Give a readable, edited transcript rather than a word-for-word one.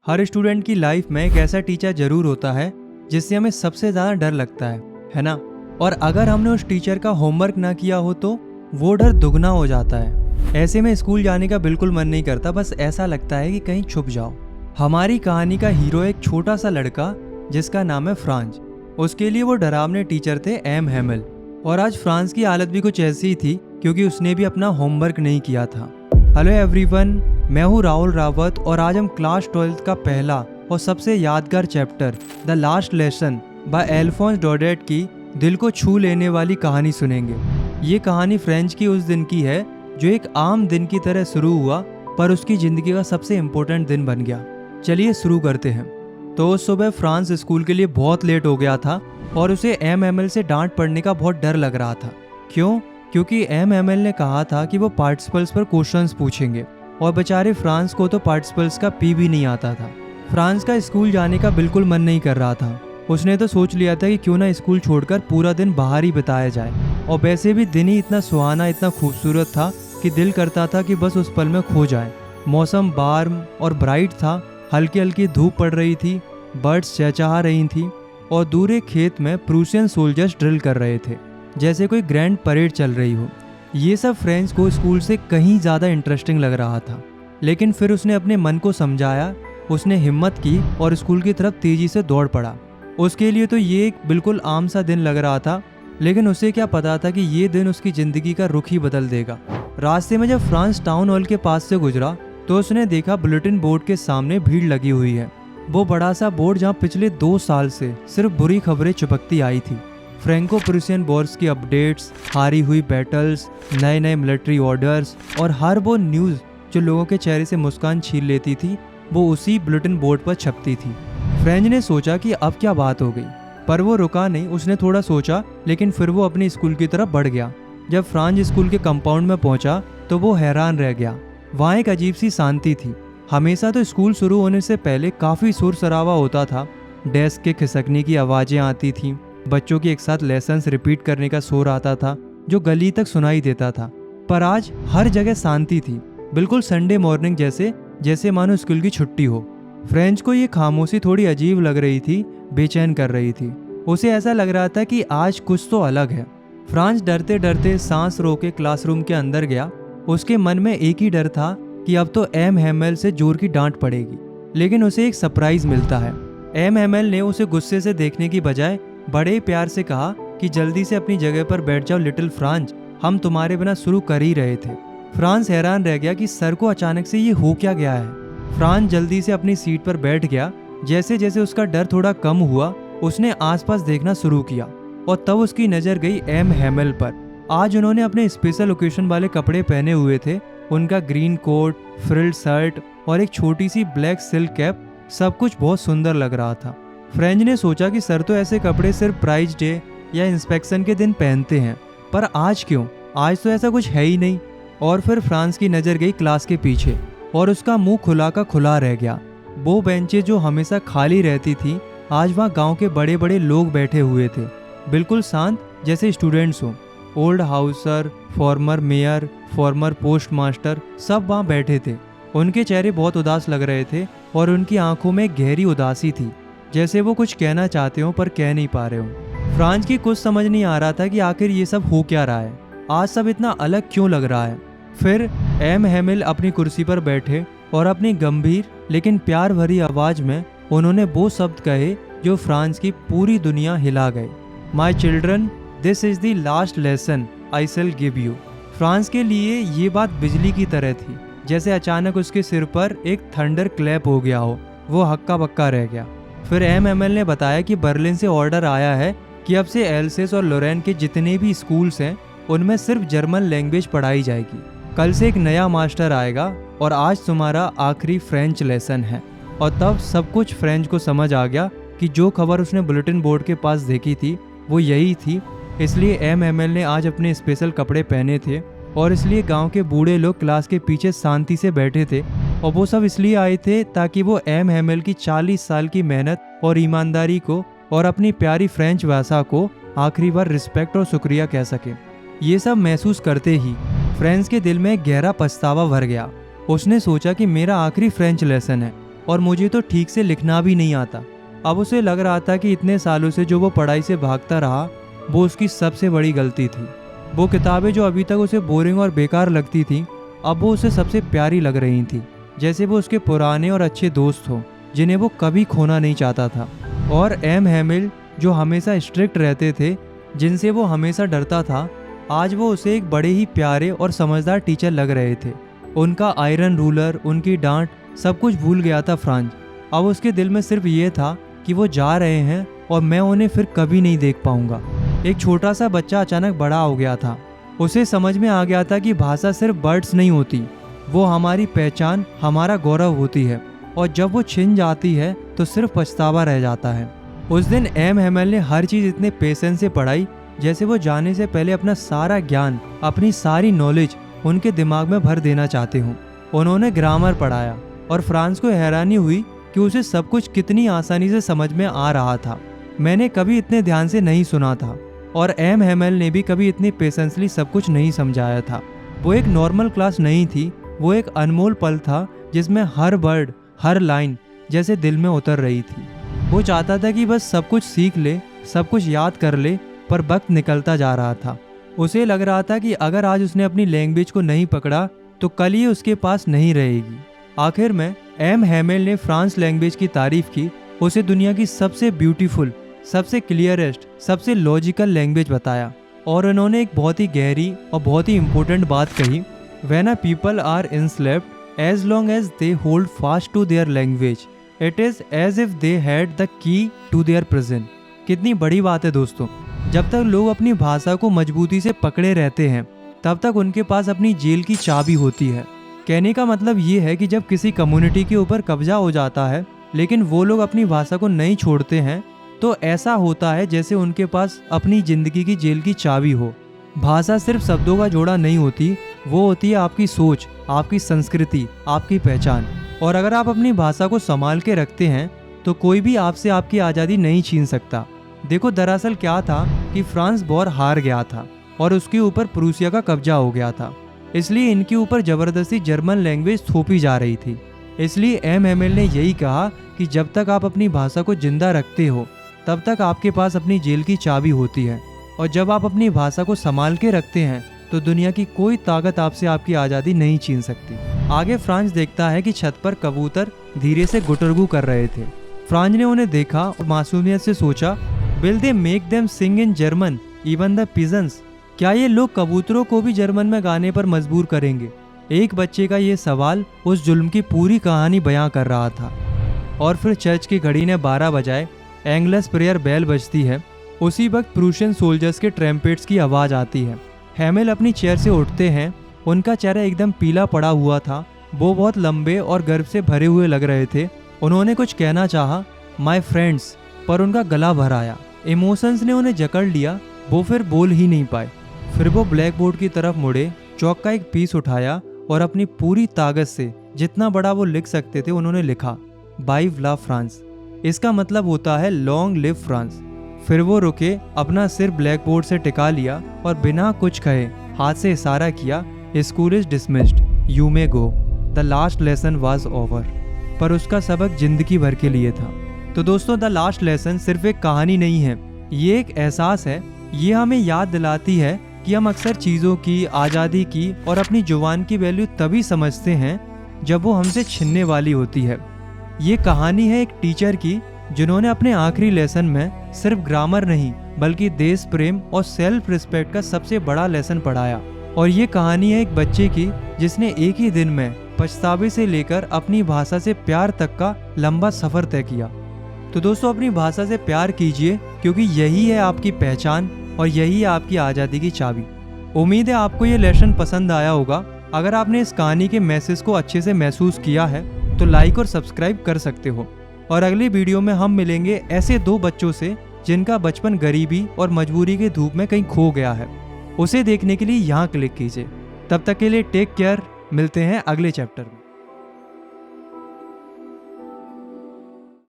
हर student की life में एक ऐसा टीचर जरूर होता है जिससे हमें सबसे ज़्यादा डर लगता है ना। और अगर हमने उस टीचर का होमवर्क ना किया हो तो वो डर दुगना हो जाता है। ऐसे में स्कूल जाने का बिल्कुल मन नहीं करता, बस ऐसा लगता है कि कहीं छुप जाओ। हमारी कहानी का हीरो एक छोटा सा लड़का जिसका नाम है फ्रांज। उसके लिए वो डरावने टीचर थे एम हेमल। और आज फ्रांस की हालत भी कुछ ऐसी ही थी क्योंकि उसने भी अपना होमवर्क नहीं किया था। हेलो एवरीवन, मैं हूँ राहुल रावत और आज हम क्लास 12th का पहला और सबसे यादगार chapter the last lesson by Alphonse Daudet की दिल को छू लेने वाली कहानी सुनेंगे। ये कहानी फ्रेंच की उस दिन की है जो एक आम दिन की तरह शुरू हुआ पर उसकी ज़िंदगी का सबसे इम्पोर्टेंट दिन बन गया। चलिए शुरू करते हैं। तो उस सुबह फ्रांस स्कूल के लिए बहुत लेट हो गया था और उसे एम एमएल से डांट पड़ने का बहुत डर लग रहा था। क्यों? क्योंकि एम एमएल ने कहा था कि वो पार्टिसिपल्स पर क्वेश्चंस पूछेंगे और बेचारे फ्रांस को तो पार्टिसिपल्स का पी भी नहीं आता था। फ्रांस का स्कूल जाने का बिल्कुल मन नहीं कर रहा था। उसने तो सोच लिया था कि क्यों ना स्कूल छोड़कर पूरा दिन बाहर ही बिताया जाए। और वैसे भी दिन ही इतना सुहाना, इतना खूबसूरत था कि दिल करता था कि बस उस पल में खो जाए। मौसम वार्म और ब्राइट था, हल्की हल्की धूप पड़ रही थी, बर्ड्स चहचहा रही थी और दूर एक खेत में प्रूसियन सोल्जर्स ड्रिल कर रहे थे, जैसे कोई ग्रैंड परेड चल रही हो। ये सब फ्रेंच को स्कूल से कहीं ज़्यादा इंटरेस्टिंग लग रहा था। लेकिन फिर उसने अपने मन को समझाया, उसने हिम्मत की और स्कूल की तरफ तेज़ी से दौड़ पड़ा। उसके लिए तो ये एक बिल्कुल आम सा दिन लग रहा था, लेकिन उसे क्या पता था कि ये दिन उसकी ज़िंदगी का रुख ही बदल देगा। रास्ते में जब फ्रांस टाउन हॉल के पास से गुजरा तो उसने देखा बुलेटिन बोर्ड के सामने भीड़ लगी हुई है। वो बड़ा सा बोर्ड जहाँ पिछले 2 साल से सिर्फ बुरी खबरें चिपकती आई थी। फ्रैंको प्रूसियन वॉर्स की अपडेट्स, हारी हुई बैटल्स, नए नए मिलिट्री ऑर्डर्स और हर वो न्यूज़ जो लोगों के चेहरे से मुस्कान छीन लेती थी, वो उसी बुलेटिन बोर्ड पर छपती थी। फ्रेंच ने सोचा कि अब क्या बात हो गई, पर वो रुका नहीं। उसने थोड़ा सोचा, लेकिन फिर वो अपने स्कूल की तरफ बढ़ गया। जब फ्रांस स्कूल के कंपाउंड में पहुंचा तो वो हैरान रह गया। वहाँ एक अजीब सी शांति थी। हमेशा तो स्कूल शुरू होने से पहले काफ़ी शोर शराबा होता था। डेस्क के खिसकने की आवाज़ें आती थीं, बच्चों के एक साथ लेसन्स रिपीट करने का शोर आता था जो गली तक सुनाई देता था। पर आज हर जगह शांति थी, बिल्कुल संडे मॉर्निंग जैसे मानो स्कूल की छुट्टी हो। फ्रेंच को ये खामोशी थोड़ी अजीब लग रही थी, बेचैन कर रही थी। उसे ऐसा लग रहा था कि आज कुछ तो अलग है। फ्रांस डरते डरते सांस रोके क्लासरूम के अंदर गया। उसके मन में एक ही डर था कि अब तो एम हेमल से जोर की डांट पड़ेगी। लेकिन उसे एक सरप्राइज मिलता है। एम हेमल ने उसे गुस्से से देखने की बजाय बड़े प्यार से कहा कि जल्दी से अपनी जगह पर बैठ जाओ लिटिल फ्रांस, हम तुम्हारे बिना शुरू कर ही रहे थे। फ्रांस हैरान रह गया कि सर को अचानक से ये हो क्या गया है। फ्रांस जल्दी से अपनी सीट पर बैठ गया। जैसे जैसे उसका डर थोड़ा कम हुआ, उसने आसपास देखना शुरू किया और तब उसकी नज़र गई एम हेमल पर। आज उन्होंने अपने स्पेशल ओकेशन वाले कपड़े पहने हुए थे। उनका ग्रीन कोट, फ्रिल्ड शर्ट और एक छोटी सी ब्लैक सिल्क कैप, सब कुछ बहुत सुंदर लग रहा था। फ्रेंच ने सोचा कि सर तो ऐसे कपड़े सिर्फ प्राइज डे या इंस्पेक्शन के दिन पहनते हैं, पर आज क्यों? आज तो ऐसा कुछ है ही नहीं। और फिर फ्रांस की नज़र गई क्लास के पीछे और उसका मुंह खुला का खुला रह गया। वो बेंचें जो हमेशा खाली रहती थी, आज वहाँ गांव के बड़े बड़े लोग बैठे हुए थे, बिल्कुल शांत, जैसे स्टूडेंट्स हों। Old Hauser, farmer mayor, farmer post master, सब वहाँ बैठे थे। उनके चेहरे बहुत उदास लग रहे थे और उनकी आंखों में गहरी उदासी थी, जैसे वो कुछ कहना चाहते हो पर कह नहीं पा रहे हो। फ्रांस की कुछ समझ नहीं आ रहा था कि आखिर ये सब हो क्या रहा है, आज सब इतना अलग क्यों लग रहा है। फिर एम हेमिल अपनी कुर्सी पर बैठे और अपनी गंभीर लेकिन प्यार भरी आवाज़ में उन्होंने वो शब्द कहे जो फ्रांस की पूरी दुनिया हिला गए। My children, this is the last lesson I shell give you. France के लिए ये बात बिजली की तरह थी, जैसे अचानक उसके सिर पर एक थंडर क्लैप हो गया हो। वो हक्का बक्का रह गया। फिर एम एमएल ने बताया कि बर्लिन से ऑर्डर आया है कि अब से एल्सेस और लोरेन के जितने भी स्कूल्स हैं उनमें सिर्फ जर्मन लैंग्वेज पढ़ाई जाएगी। कल से एक नया मास्टर आएगा और आज तुम्हारा आखिरी फ्रेंच लेसन है। और तब सब कुछ फ्रेंच को समझ आ गया कि जो खबर उसने बुलेटिन बोर्ड के पास देखी थी वो यही थी। इसलिए एम एमएल ने आज अपने स्पेशल कपड़े पहने थे और इसलिए गांव के बूढ़े लोग क्लास के पीछे शांति से बैठे थे। और वो सब इसलिए आए थे ताकि वो एम हेमल की 40 साल की मेहनत और ईमानदारी को और अपनी प्यारी फ्रेंच भाषा को आखिरी बार रिस्पेक्ट और शुक्रिया कह सके। ये सब महसूस करते ही फ्रेंच के दिल में गहरा पछतावा भर गया। उसने सोचा कि मेरा आखिरी फ्रेंच लेसन है और मुझे तो ठीक से लिखना भी नहीं आता। अब उसे लग रहा था कि इतने सालों से जो वो पढ़ाई से भागता रहा वो उसकी सबसे बड़ी गलती थी। वो किताबें जो अभी तक उसे बोरिंग और बेकार लगती थी अब वो उसे सबसे प्यारी लग रही थी, जैसे वो उसके पुराने और अच्छे दोस्त हो जिन्हें वो कभी खोना नहीं चाहता था। और एम हैमिल जो हमेशा स्ट्रिक्ट रहते थे, जिनसे वो हमेशा डरता था, आज वो उसे एक बड़े ही प्यारे और समझदार टीचर लग रहे थे। उनका आयरन रूलर, उनकी डांट, सब कुछ भूल गया था फ्रांज। अब उसके दिल में सिर्फ ये था कि वो जा रहे हैं और मैं उन्हें फिर कभी नहीं देख पाऊंगा। एक छोटा सा बच्चा अचानक बड़ा हो गया था। उसे समझ में आ गया था कि भाषा सिर्फ वर्ड्स नहीं होती, वो हमारी पहचान, हमारा गौरव होती है, और जब वो छिन जाती है तो सिर्फ पछतावा रह जाता है। उस दिन एम हैमिल ने हर चीज़ इतने पेशेंस से पढ़ाई जैसे वो जाने से पहले अपना सारा ज्ञान, अपनी सारी नॉलेज उनके दिमाग में भर देना चाहते हों। उन्होंने ग्रामर पढ़ाया और फ्रांस को हैरानी हुई कि उसे सब कुछ कितनी आसानी से समझ में आ रहा था। मैंने कभी इतने ध्यान से नहीं सुना था और एम हैमिल ने भी कभी इतनी पेशेंसली सब कुछ नहीं समझाया था। वो एक नॉर्मल क्लास नहीं थी, वो एक अनमोल पल था जिसमें हर वर्ड, हर लाइन जैसे दिल में उतर रही थी। वो चाहता था कि बस सब कुछ सीख ले, सब कुछ याद कर ले, पर वक्त निकलता जा रहा था। उसे लग रहा था कि अगर आज उसने अपनी लैंग्वेज को नहीं पकड़ा तो कल ये उसके पास नहीं रहेगी। आखिर में एम हैमिल ने फ्रांस लैंग्वेज की तारीफ की, उसे दुनिया की सबसे ब्यूटीफुल, सबसे क्लियरेस्ट, सबसे लॉजिकल लैंग्वेज बताया। और उन्होंने एक बहुत ही गहरी और बहुत ही इम्पोर्टेंट बात कही, when a people are enslaved as long as they hold fast to their language, it is as if they had the key to their prison। कितनी बड़ी बात है दोस्तों। जब तक लोग अपनी भाषा को मजबूती से पकड़े रहते हैं तब तक उनके पास अपनी जेल की चाबी होती है। कहने का मतलब ये है कि जब किसी कम्युनिटी के ऊपर कब्जा हो जाता है लेकिन वो लोग अपनी भाषा को नहीं छोड़ते हैं तो ऐसा होता है जैसे उनके पास अपनी जिंदगी की जेल की चाबी हो। भाषा सिर्फ शब्दों का जोड़ा नहीं होती, वो होती है आपकी सोच, आपकी संस्कृति, आपकी पहचान। और अगर आप अपनी भाषा को संभाल के रखते हैं तो कोई भी आपसे आपकी आज़ादी नहीं छीन सकता। देखो दरअसल क्या था कि फ्रांस वॉर हार गया था और उसके ऊपर प्रूसिया का कब्जा हो गया था, इसलिए इनके ऊपर जबरदस्ती जर्मन लैंग्वेज थोपी जा रही थी। इसलिए एम हैमिल ने यही कहा कि जब तक आप अपनी भाषा को जिंदा रखते हो तब तक आपके पास अपनी जेल की चाबी होती है, और जब आप अपनी भाषा को संभाल के रखते हैं तो दुनिया की कोई ताकत आपसे आपकी आज़ादी नहीं छीन सकती। आगे फ्रांस देखता है कि छत पर कबूतर धीरे से गुटरगू कर रहे थे। फ्रांस ने उन्हें देखा और मासूमियत से सोचा, will they make them sing in German even the pigeons? क्या ये लोग कबूतरों को भी जर्मन में गाने पर मजबूर करेंगे? एक बच्चे का ये सवाल उस जुल्म की पूरी कहानी बयां कर रहा था। और फिर चर्च की घड़ी ने 12 बजाए, एंग्लस प्रेयर बेल बजती है। उसी वक्त प्रूशियन सोल्जर्स के ट्रम्पेट्स की आवाज़ आती है। हैमिल अपनी चेयर से उठते हैं, उनका चेहरा एकदम पीला पड़ा हुआ था। वो बहुत लंबे और गर्व से भरे हुए लग रहे थे। उन्होंने कुछ कहना चाहा, माय फ्रेंड्स, पर उनका गला भर आया। इमोशंस ने उन्हें जकड़ लिया, वो फिर बोल ही नहीं पाए। फिर वो ब्लैक बोर्ड की तरफ मुड़े, चौक का एक पीस उठाया और अपनी पूरी ताकत से जितना बड़ा वो लिख सकते थे उन्होंने लिखा, वाइव ला फ्रांस। इसका मतलब होता है लॉन्ग लिव फ्रांस। फिर वो रुके, अपना सिर ब्लैक बोर्ड से टिका लिया और बिना कुछ कहे हाथ से इशारा किया, school is dismissed, you may go, the last lesson was over. पर उसका सबक जिंदगी भर के लिए था। तो दोस्तों, द लास्ट लेसन सिर्फ एक कहानी नहीं है, ये एक एहसास है। ये हमें याद दिलाती है कि हम अक्सर चीज़ों की, आज़ादी की और अपनी जुबान की वैल्यू तभी समझते हैं जब वो हमसे छिनने वाली होती है। ये कहानी है एक टीचर की जिन्होंने अपने आखिरी लेसन में सिर्फ ग्रामर नहीं बल्कि देश प्रेम और सेल्फ रिस्पेक्ट का सबसे बड़ा लेसन पढ़ाया। और ये कहानी है एक बच्चे की जिसने एक ही दिन में पछतावे से लेकर अपनी भाषा से प्यार तक का लंबा सफ़र तय किया। तो दोस्तों, अपनी भाषा से प्यार कीजिए क्योंकि यही है आपकी पहचान और यही है आपकी आज़ादी की चाबी। उम्मीद है आपको ये लेसन पसंद आया होगा। अगर आपने इस कहानी के मैसेज को अच्छे से महसूस किया है तो लाइक और सब्सक्राइब कर सकते हो। और अगली वीडियो में हम मिलेंगे ऐसे 2 बच्चों से जिनका बचपन गरीबी और मजबूरी के धूप में कहीं खो गया है। उसे देखने के लिए यहाँ क्लिक कीजिए। तब तक के लिए टेक केयर, मिलते हैं अगले चैप्टर में।